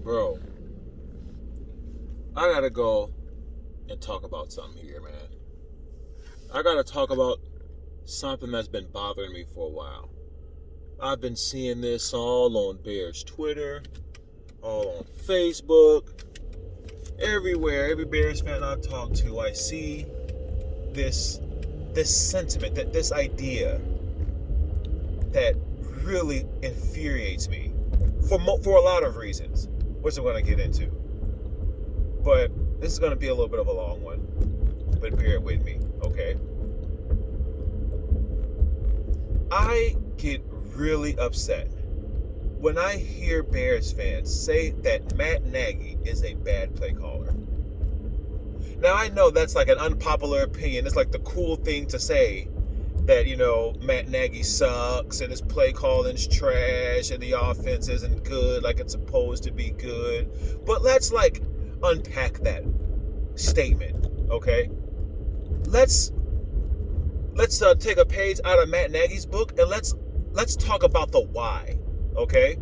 Bro, I gotta go and talk about something here, man. I gotta talk about something that's been bothering me for a while. I've been seeing this all on Bears Twitter, all on Facebook, everywhere. Every Bears fan I talk to, I see this sentiment, this idea that really infuriates me for a lot of reasons, which I'm gonna get into. But this is gonna be a little bit of a long one, but bear with me, okay? I get really upset when I hear Bears fans say that Matt Nagy is a bad play caller. Now, I know that's like an unpopular opinion. It's like the cool thing to say that, Matt Nagy sucks and his play calling's trash and the offense isn't good like it's supposed to be good. But let's unpack that statement, okay? Let's take a page out of Matt Nagy's book and let's talk about the why, okay?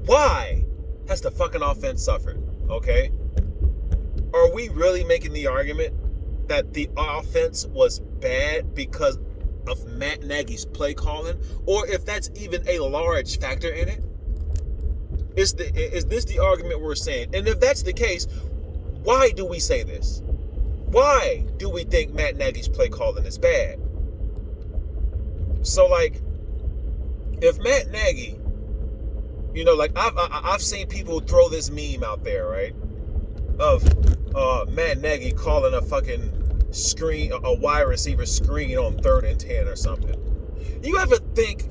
Why has the fucking offense suffered, okay? Are we really making the argument that the offense was bad because of Matt Nagy's play calling, or if that's even a large factor in it? Is this the argument we're saying? And if that's the case, why do we say this? Why do we think Matt Nagy's play calling is bad? So, if Matt Nagy, I've seen people throw this meme out there, right? Of Matt Nagy calling a fucking screen, a wide receiver screen on 3rd and 10 or something. You ever think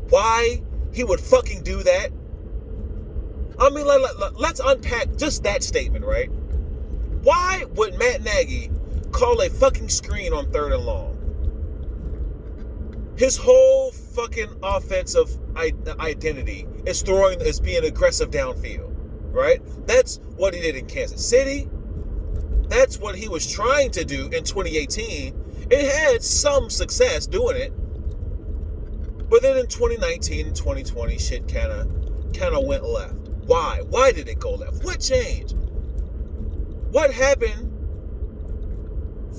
why he would fucking do that? I mean, let's unpack just that statement, right? Why would Matt Nagy call a fucking screen on 3rd and long? His whole fucking offensive identity is being aggressive downfield, right? That's what he did in Kansas City. That's what he was trying to do in 2018. It had some success doing it. But then in 2019 and 2020, shit kind of went left. Why? Why did it go left? What changed? What happened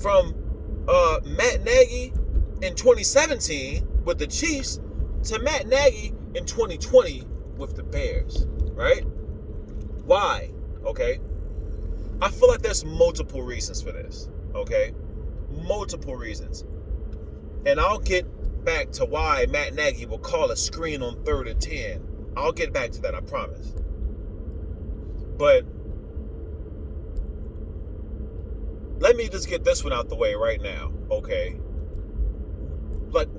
from Matt Nagy in 2017 with the Chiefs to Matt Nagy in 2020 with the Bears, right? Why? Okay? I feel like there's multiple reasons for this, okay? Multiple reasons. And I'll get back to why Matt Nagy will call a screen on 3rd and 10. I'll get back to that, I promise. But let me just get this one out the way right now, okay?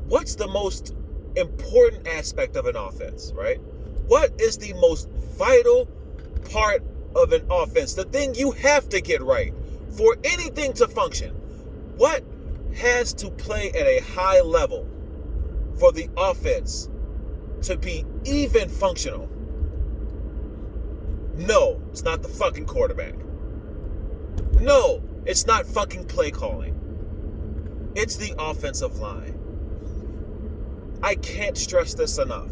What's the most important aspect of an offense, right? What is the most vital part of an offense? The thing you have to get right for anything to function. What has to play at a high level for the offense to be even functional? No, it's not the fucking quarterback. No, it's not fucking play calling. It's the offensive line. I can't stress this enough.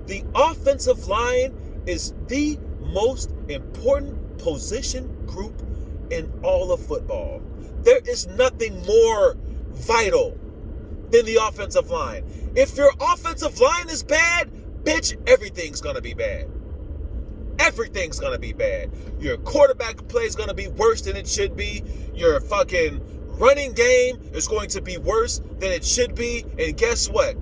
The offensive line is the most important position group in all of football. There is nothing more vital than the offensive line. If your offensive line is bad, bitch, everything's gonna be bad. Everything's gonna be bad. Your quarterback play is gonna be worse than it should be. Your fucking running game is going to be worse than it should be. And guess what?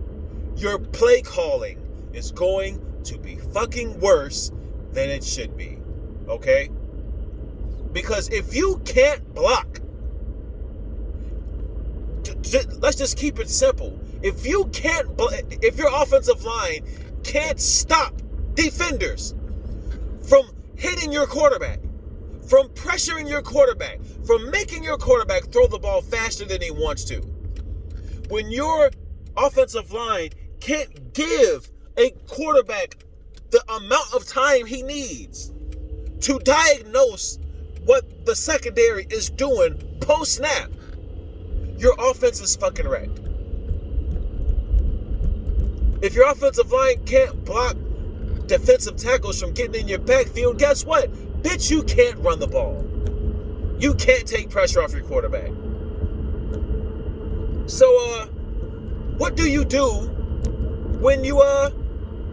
Your play calling is going to be fucking worse than it should be. Okay? Because if you can't block, let's just keep it simple. If your offensive line can't stop defenders from hitting your quarterback, from pressuring your quarterback, from making your quarterback throw the ball faster than he wants to, when your offensive line can't give a quarterback the amount of time he needs to diagnose what the secondary is doing post-snap, your offense is fucking wrecked. If your offensive line can't block defensive tackles from getting in your backfield, guess what? Bitch, you can't run the ball. You can't take pressure off your quarterback. So, what do you do when you,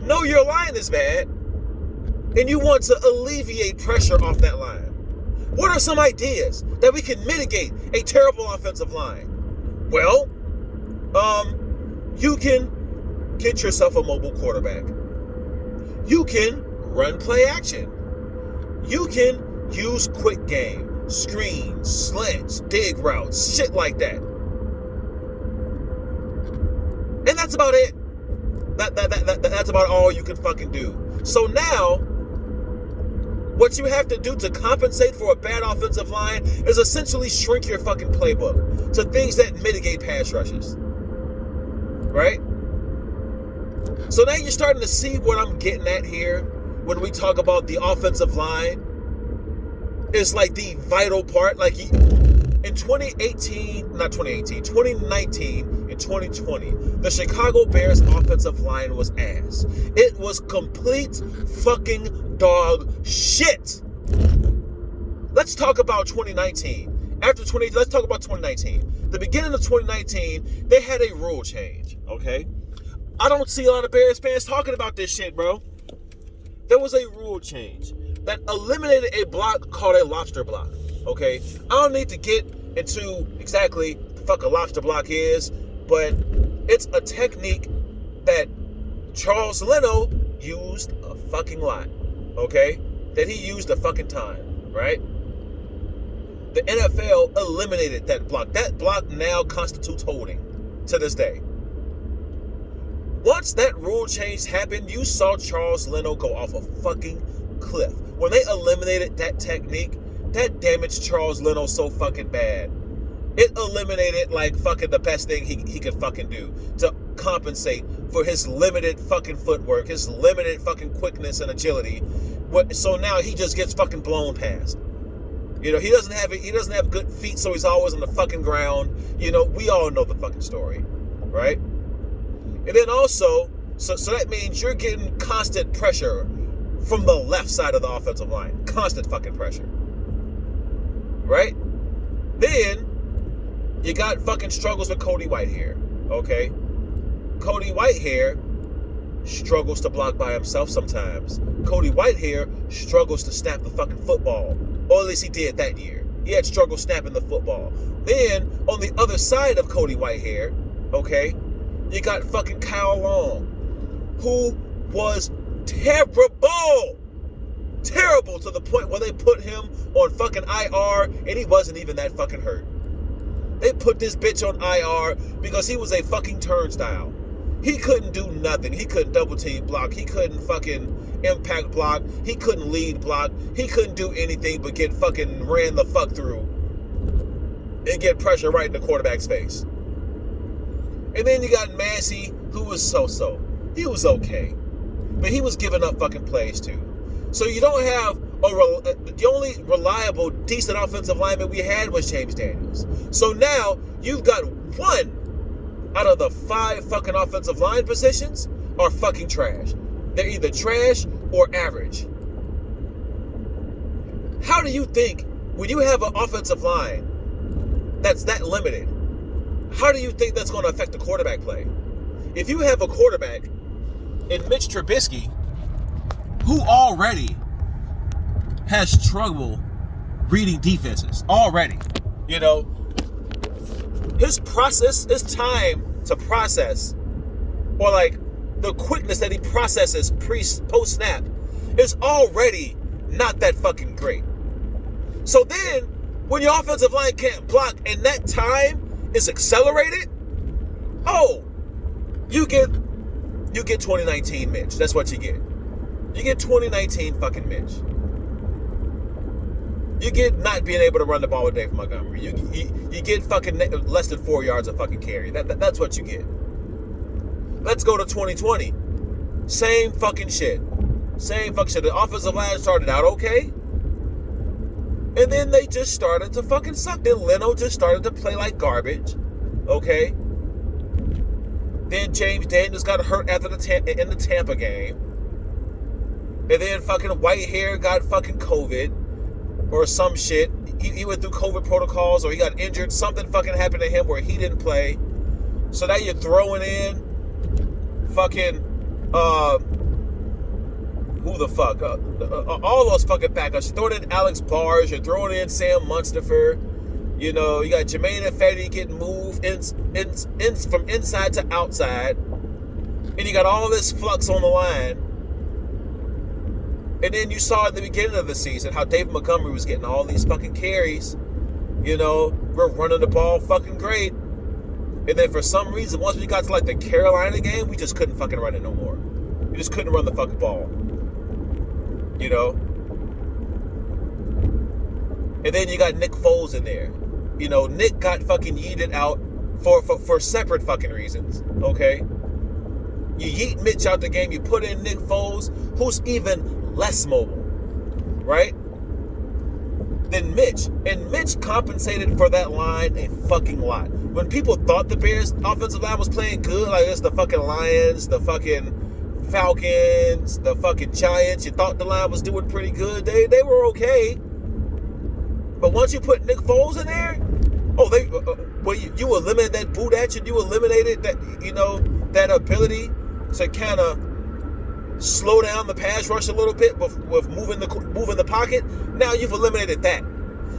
know your line is bad and you want to alleviate pressure off that line? What are some ideas that we can mitigate a terrible offensive line? Well, you can get yourself a mobile quarterback. You can run play action. You can use quick game, screens, slants, dig routes, shit like that. And that's about it. That's about all you can fucking do. So now, what you have to do to compensate for a bad offensive line is essentially shrink your fucking playbook to things that mitigate pass rushes. Right? So now you're starting to see what I'm getting at here when we talk about the offensive line. It's like the vital part. Like in 2019 and 2020, the Chicago Bears offensive line was ass. It was complete fucking dog shit. Let's talk about 2019. Let's talk about 2019. The beginning of 2019, they had a rule change, okay? I don't see a lot of Bears fans talking about this shit, bro. There was a rule change that eliminated a block called a lobster block, okay? I don't need to get into exactly what the fuck a lobster block is, but it's a technique that Charles Leno used a fucking lot, okay? That he used a fucking time, right? The NFL eliminated that block. That block now constitutes holding to this day. Once that rule change happened, you saw Charles Leno go off a fucking cliff. When they eliminated that technique, that damaged Charles Leno so fucking bad. It eliminated like fucking the best thing he could fucking do to compensate for his limited fucking footwork, his limited fucking quickness and agility. So now he just gets fucking blown past. You know, he doesn't have good feet, so he's always on the fucking ground. You know, we all know the fucking story, right? And then also, so that means you're getting constant pressure from the left side of the offensive line. Constant fucking pressure. Right? Then, you got fucking struggles with Cody Whitehair. Okay? Cody Whitehair struggles to block by himself sometimes. Cody Whitehair struggles to snap the fucking football. Or at least he did that year. He had struggle snapping the football. Then, on the other side of Cody Whitehair, okay, you got fucking Kyle Long, who was terrible. Terrible to the point where they put him on fucking IR and he wasn't even that fucking hurt. They put this bitch on IR because he was a fucking turnstile. He couldn't do nothing. He couldn't double team block. He couldn't fucking impact block. He couldn't lead block. He couldn't do anything but get fucking ran the fuck through and get pressure right in the quarterback's face. And then you got Massey, who was so-so. He was okay. But he was giving up fucking plays too. So you don't have the only reliable, decent offensive lineman we had was James Daniels. So now you've got one out of the 5 fucking offensive line positions are fucking trash. They're either trash or average. How do you think when you have an offensive line that's that limited, how do you think that's going to affect the quarterback play? If you have a quarterback in Mitch Trubisky who already has trouble reading defenses already, you know, his time to process, or like the quickness that he processes post snap is already not that fucking great. So then when your offensive line can't block and that time is accelerated, you get 2019 Mitch. That's what you get. You get 2019 fucking Mitch. You get not being able to run the ball with Dave Montgomery. You get fucking less than 4 yards of fucking carry. That's what you get. Let's go to 2020. Same fucking shit. The offensive line started out okay, and then they just started to fucking suck. Then Leno just started to play like garbage. Okay. Then James Daniels got hurt in the Tampa game. And then fucking Whitehair got fucking COVID or some shit. He went through COVID protocols or he got injured. Something fucking happened to him where he didn't play. So now you're throwing in fucking, who the fuck? All those fucking backups. You're throwing in Alex Bars. You're throwing in Sam Munsterfer. You know, you got Jermaine Ifedi getting moved from inside to outside. And you got all this flux on the line. And then you saw at the beginning of the season how David Montgomery was getting all these fucking carries. You know, we're running the ball fucking great. And then for some reason, once we got to like the Carolina game, we just couldn't fucking run it no more. We just couldn't run the fucking ball. You know? And then you got Nick Foles in there. You know, Nick got fucking yeeted out for separate fucking reasons. Okay? You yeet Mitch out the game, you put in Nick Foles, who's even less mobile, right? Than Mitch. And Mitch compensated for that line a fucking lot. When people thought the Bears' offensive line was playing good, like it's the fucking Lions, the fucking Falcons, the fucking Giants, you thought the line was doing pretty good. They were okay. But once you put Nick Foles in there, you eliminated that boot action, you eliminated that, you know, that ability to kind of slow down the pass rush a little bit with moving the pocket. Now you've eliminated that.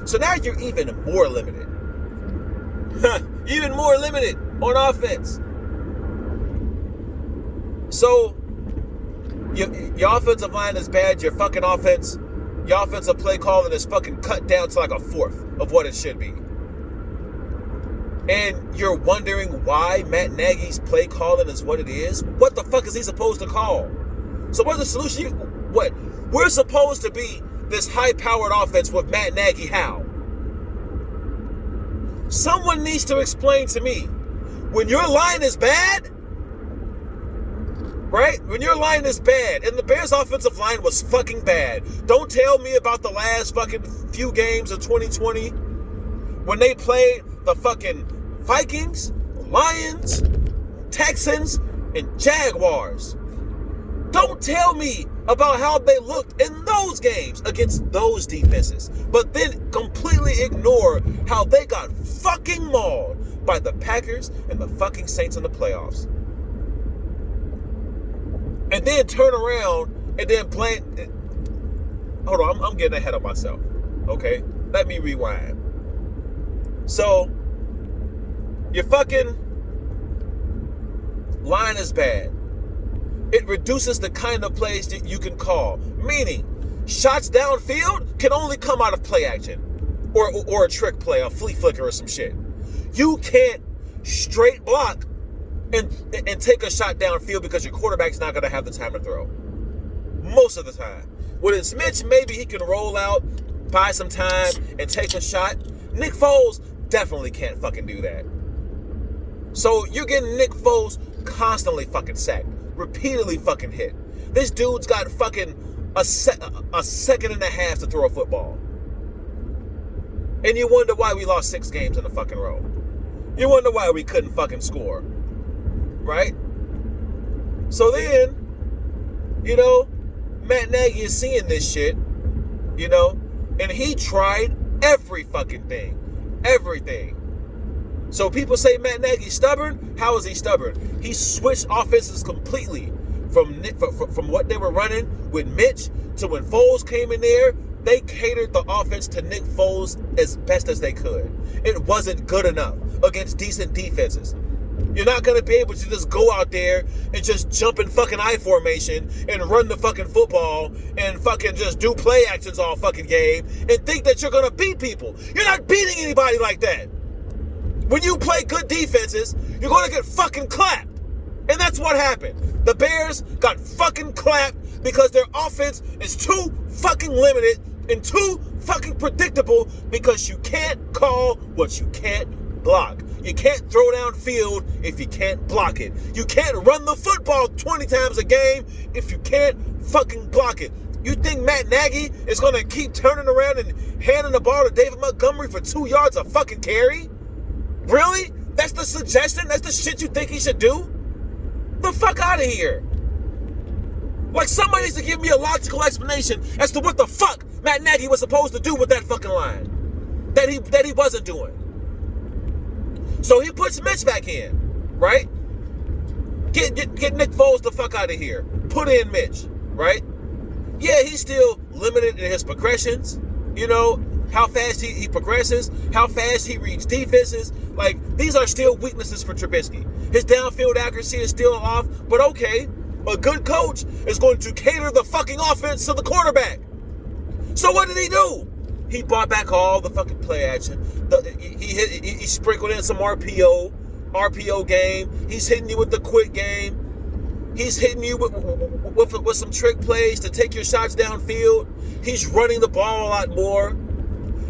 So now you're even more limited. Even more limited on offense. So your offensive line is bad. Your offensive play calling is fucking cut down to like a fourth of what it should be. And you're wondering why Matt Nagy's play calling is what it is? What the fuck is he supposed to call? So what's the solution? What? We're supposed to be this high-powered offense with Matt Nagy. How? Someone needs to explain to me. When your line is bad, right? When your line is bad, and the Bears' offensive line was fucking bad. Don't tell me about the last fucking few games of 2020 when they played the fucking Vikings, Lions, Texans, and Jaguars. Don't tell me about how they looked in those games against those defenses, but then completely ignore how they got fucking mauled by the Packers and the fucking Saints in the playoffs. And then turn around and then blame. Hold on, I'm getting ahead of myself. Okay? Let me rewind. So, your fucking line is bad. It reduces the kind of plays that you can call. Meaning, shots downfield can only come out of play action. Or a trick play, a flea flicker or some shit. You can't straight block and take a shot downfield because your quarterback's not going to have the time to throw. Most of the time. When it's Mitch, maybe he can roll out, buy some time, and take a shot. Nick Foles definitely can't fucking do that. So you're getting Nick Foles constantly fucking sacked. Repeatedly fucking hit. This dude's got fucking a second and a half to throw a football. And you wonder why we lost 6 games in a fucking row. You wonder why we couldn't fucking score. Right? So then, you know, Matt Nagy is seeing this shit, you know, and he tried every fucking thing. Everything. So people say Matt Nagy's stubborn. How is he stubborn? He switched offenses completely from what they were running with Mitch to when Foles came in there. They catered the offense to Nick Foles as best as they could. It wasn't good enough against decent defenses. You're not going to be able to just go out there and just jump in fucking I formation and run the fucking football and fucking just do play actions all fucking game and think that you're going to beat people. You're not beating anybody like that. When you play good defenses, you're going to get fucking clapped. And that's what happened. The Bears got fucking clapped because their offense is too fucking limited and too fucking predictable because you can't call what you can't block. You can't throw downfield if you can't block it. You can't run the football 20 times a game if you can't fucking block it. You think Matt Nagy is going to keep turning around and handing the ball to David Montgomery for 2 yards a fucking carry? Really? That's the suggestion? That's the shit you think he should do? The fuck out of here. Like, somebody needs to give me a logical explanation as to what the fuck Matt Nagy was supposed to do with that fucking line that he wasn't doing. So he puts Mitch back in, right? Get Nick Foles the fuck out of here. Put in Mitch, right? Yeah, he's still limited in his progressions. You know, how fast he progresses, how fast he reads defenses. Like, these are still weaknesses for Trubisky. His downfield accuracy is still off, but okay, a good coach is going to cater the fucking offense to the quarterback. So what did he do? He brought back all the fucking play action. He sprinkled in some RPO game. He's hitting you with the quick game. He's hitting you with some trick plays to take your shots downfield. He's running the ball a lot more.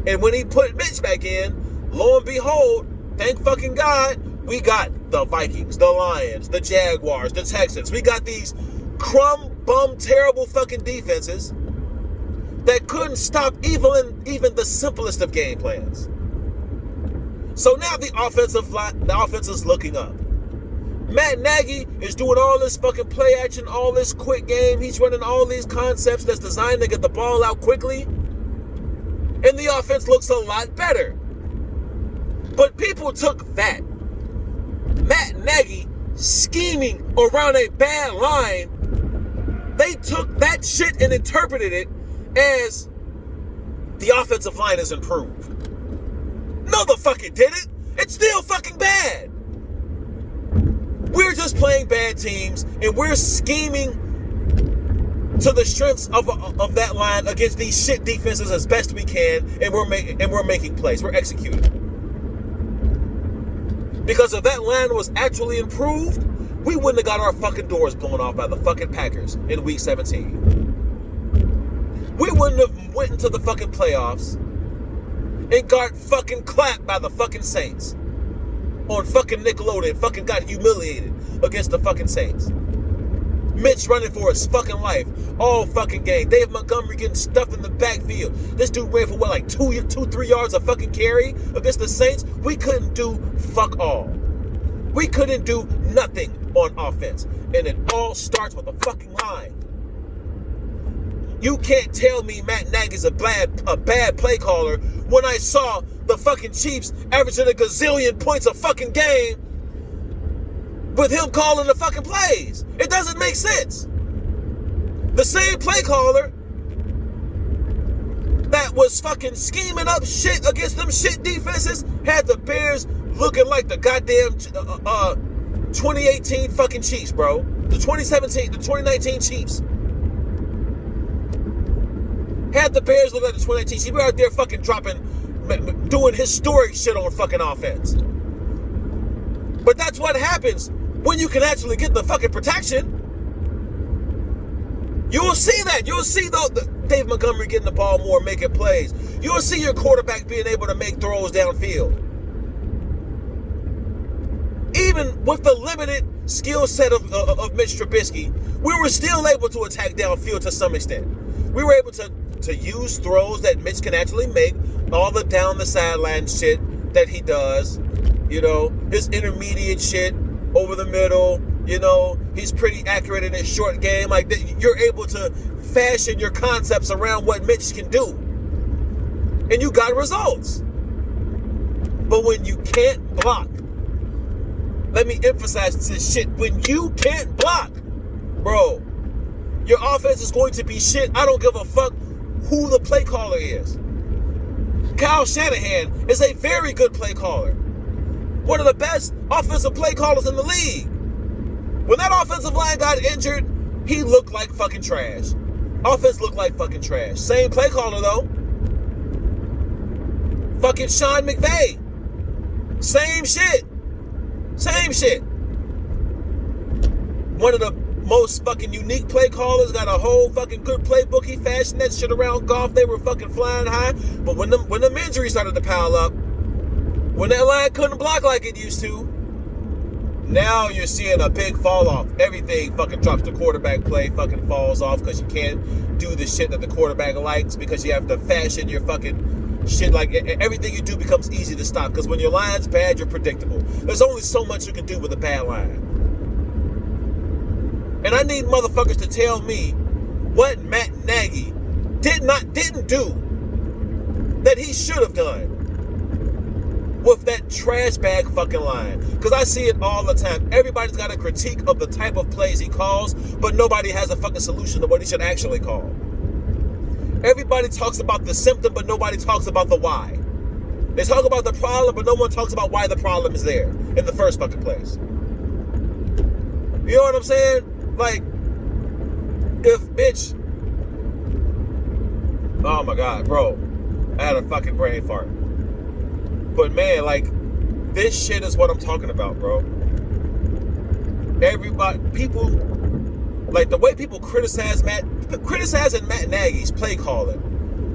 And when he put Mitch back in, lo and behold, thank fucking God, we got the Vikings, the Lions, the Jaguars, the Texans. We got these crumb-bum, terrible fucking defenses that couldn't stop even the simplest of game plans. So now the offense is looking up. Matt Nagy is doing all this fucking play action, all this quick game. He's running all these concepts that's designed to get the ball out quickly. And the offense looks a lot better. But people took that. Matt Nagy scheming around a bad line. They took that shit and interpreted it as the offensive line is improved. No, the fuck it didn't. It's still fucking bad. We're just playing bad teams, and we're scheming to the strengths of that line against these shit defenses as best we can, and we're making plays. We're executing. Because if that line was actually improved, we wouldn't have got our fucking doors blown off by the fucking Packers in week 17. We wouldn't have went into the fucking playoffs and got fucking clapped by the fucking Saints on fucking Nickelodeon, fucking got humiliated against the fucking Saints. Mitch running for his fucking life all fucking game. Dave Montgomery getting stuffed in the backfield. This dude ran for what, like 2-3 yards of fucking carry against the Saints? We couldn't do fuck all. We couldn't do nothing on offense. And it all starts with a fucking line. You can't tell me Matt Nagy's a bad play caller when I saw the fucking Chiefs averaging a gazillion points a fucking game with him calling the fucking plays. It doesn't make sense. The same play caller that was fucking scheming up shit against them shit defenses had the Bears looking like the goddamn 2018 fucking Chiefs, bro. The 2019 Chiefs. Had the Bears look like the 2019 Chiefs. We were out there fucking doing historic shit on fucking offense. But that's what happens when you can actually get the fucking protection. You'll see that. You'll see the Dave Montgomery getting the ball more, making plays. You'll see your quarterback being able to make throws downfield. Even with the limited skill set of Mitch Trubisky, we were still able to attack downfield to some extent. We were able to use throws that Mitch can actually make, all the down the sideline shit that he does, you know, his intermediate shit over the middle, you know, he's pretty accurate in his short game. Like, you're able to fashion your concepts around what Mitch can do. And you got results. But when you can't block, let me emphasize this shit, when you can't block, bro, your offense is going to be shit. I don't give a fuck who the play caller is. Kyle Shanahan is a very good play caller. One of the best offensive play callers in the league. When that offensive line got injured, he looked like fucking trash. Offense looked like fucking trash. Same play caller though. Fucking Sean McVay. Same shit. Same shit. One of the most fucking unique play callers, got a whole fucking good playbook. He fashioned that shit around golf. They were fucking flying high. But when them injuries started to pile up, when that line couldn't block like it used to, now you're seeing a big fall off. Everything fucking drops. The quarterback play fucking falls off because you can't do the shit that the quarterback likes, because you have to fashion your fucking shit. Like, everything you do becomes easy to stop, because when your line's bad, you're predictable. There's only so much you can do with a bad line. And And I need motherfuckers to tell me what Matt Nagy didn't do that he should have done with that trash bag fucking line. Because I see it all the time. Everybody's got a critique of the type of plays he calls, but nobody has a fucking solution to what he should actually call. Everybody talks about the symptom, but nobody talks about the why. They talk about the problem, but no one talks about why the problem is there in the first fucking place. You know what I'm saying? Like, if bitch... Oh my God, bro. I had a fucking brain fart. But man, like, this shit is what I'm talking about, bro. People, like the way people criticizing Matt Nagy's play calling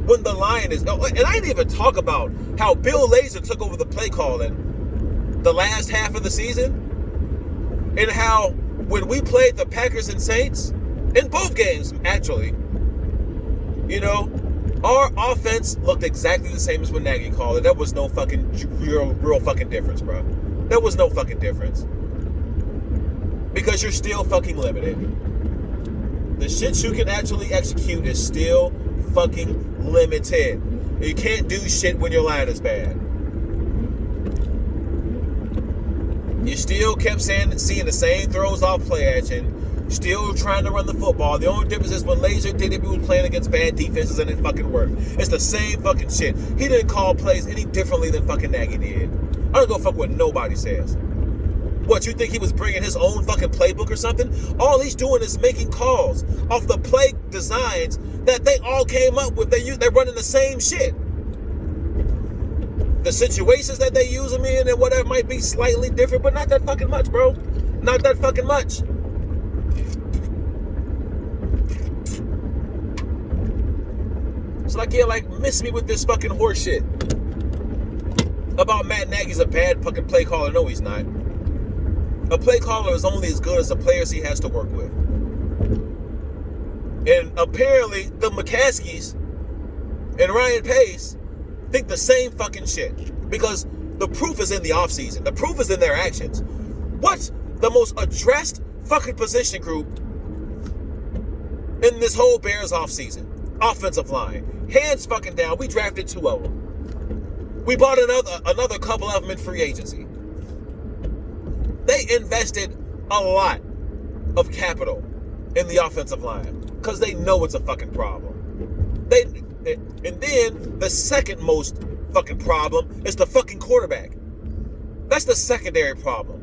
when the line is, and I didn't even talk about how Bill Lazor took over the play calling the last half of the season, and how when we played the Packers and Saints, in both games, actually, you know, our offense looked exactly the same as when Nagy called it. There was no fucking real fucking difference, bro. There was no fucking difference. Because you're still fucking limited. The shit you can actually execute is still fucking limited. You can't do shit when your line is bad. You still kept seeing the same throws off play action. Still trying to run the football. The only difference is when Lazor did it, we were playing against bad defenses and it fucking worked. It's the same fucking shit. He didn't call plays any differently than fucking Nagy did. I don't go fuck what nobody says. What, you think he was bringing his own fucking playbook or something? All he's doing is making calls off the play designs that they all came up with. They're running the same shit. The situations that they use them in and whatever might be slightly different, but not that fucking much, bro. Not that fucking much. It's like, yeah, like, miss me with this fucking horse shit about Matt Nagy's a bad fucking play caller. No, he's not. A play caller is only as good as the players he has to work with. And apparently, the McCaskies and Ryan Pace think the same fucking shit. Because the proof is in the offseason. The proof is in their actions. What's the most addressed fucking position group in this whole Bears offseason? Offensive line. Hands fucking down. We drafted 2 of them. We bought another couple of them in free agency. They invested a lot of capital in the offensive line because they know it's a fucking problem. And then the second most fucking problem is the fucking quarterback. That's the secondary problem.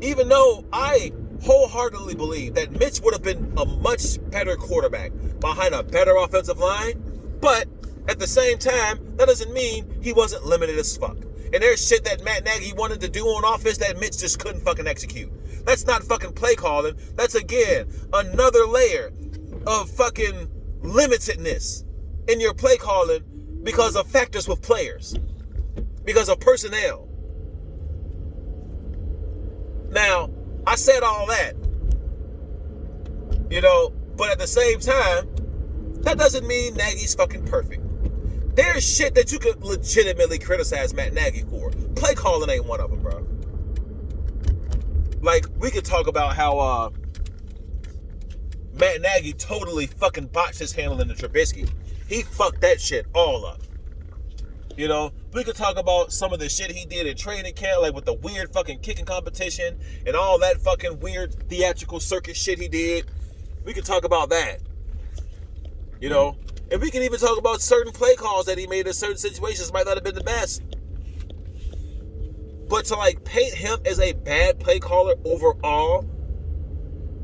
Even though I wholeheartedly believe that Mitch would have been a much better quarterback behind a better offensive line, but at the same time, that doesn't mean he wasn't limited as fuck. And there's shit that Matt Nagy wanted to do on offense that Mitch just couldn't fucking execute. That's not fucking play calling. That's, again, another layer of fucking limitedness in your play calling because of factors with players. Because of personnel. Now, I said all that, you know, but at the same time, that doesn't mean Nagy's fucking perfect. There's shit that you could legitimately criticize Matt Nagy for. Play calling ain't one of them, bro. Like, we could talk about how Matt Nagy totally fucking botched his handling of Trubisky. He fucked that shit all up. You know, we could talk about some of the shit he did in training camp, like with the weird fucking kicking competition and all that fucking weird theatrical circus shit he did. We could talk about that. You know, and we can even talk about certain play calls that he made in certain situations might not have been the best. But to like paint him as a bad play caller overall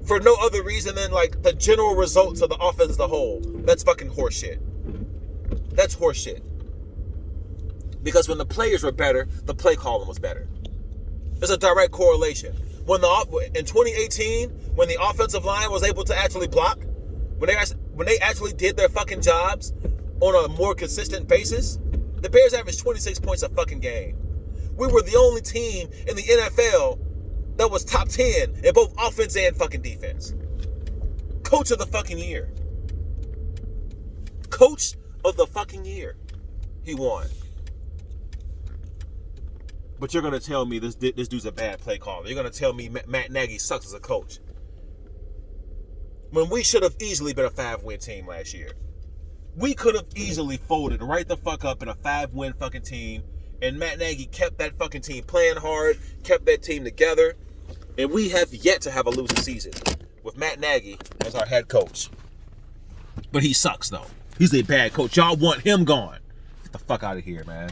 for no other reason than like the general results of the offense as a whole, that's fucking horseshit. That's horseshit. Because when the players were better, the play calling was better. There's a direct correlation. In 2018, when the offensive line was able to actually block, when they actually did their fucking jobs on a more consistent basis, the Bears averaged 26 points a fucking game. We were the only team in the NFL that was top 10 in both offense and fucking defense. Coach of the fucking year. Coach of the fucking year. He won. But you're going to tell me this dude's a bad play caller. You're going to tell me Matt Nagy sucks as a coach. when we should have easily been a 5-win team last year. We could have easily folded right the fuck up in a 5-win fucking team, and Matt Nagy kept that fucking team playing hard, kept that team together, and we have yet to have a losing season with Matt Nagy as our head coach. But he sucks, though. He's a bad coach. Y'all want him gone. Get the fuck out of here, man.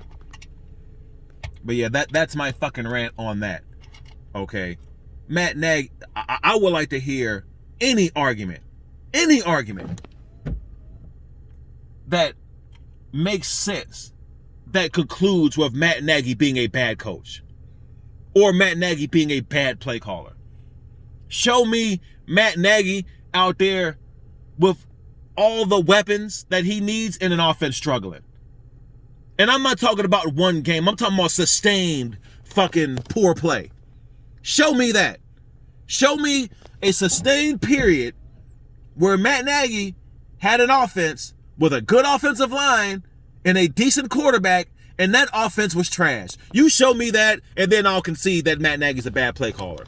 But yeah, that's my fucking rant on that. Okay. Matt Nagy, I would like to hear any argument that makes sense, that concludes with Matt Nagy being a bad coach or Matt Nagy being a bad play caller. Show me Matt Nagy out there with all the weapons that he needs in an offense struggling. And I'm not talking about one game. I'm talking about sustained fucking poor play. Show me that. Show me a sustained period where Matt Nagy had an offense with a good offensive line and a decent quarterback, and that offense was trash. You show me that, and then I'll concede that Matt Nagy's a bad play caller.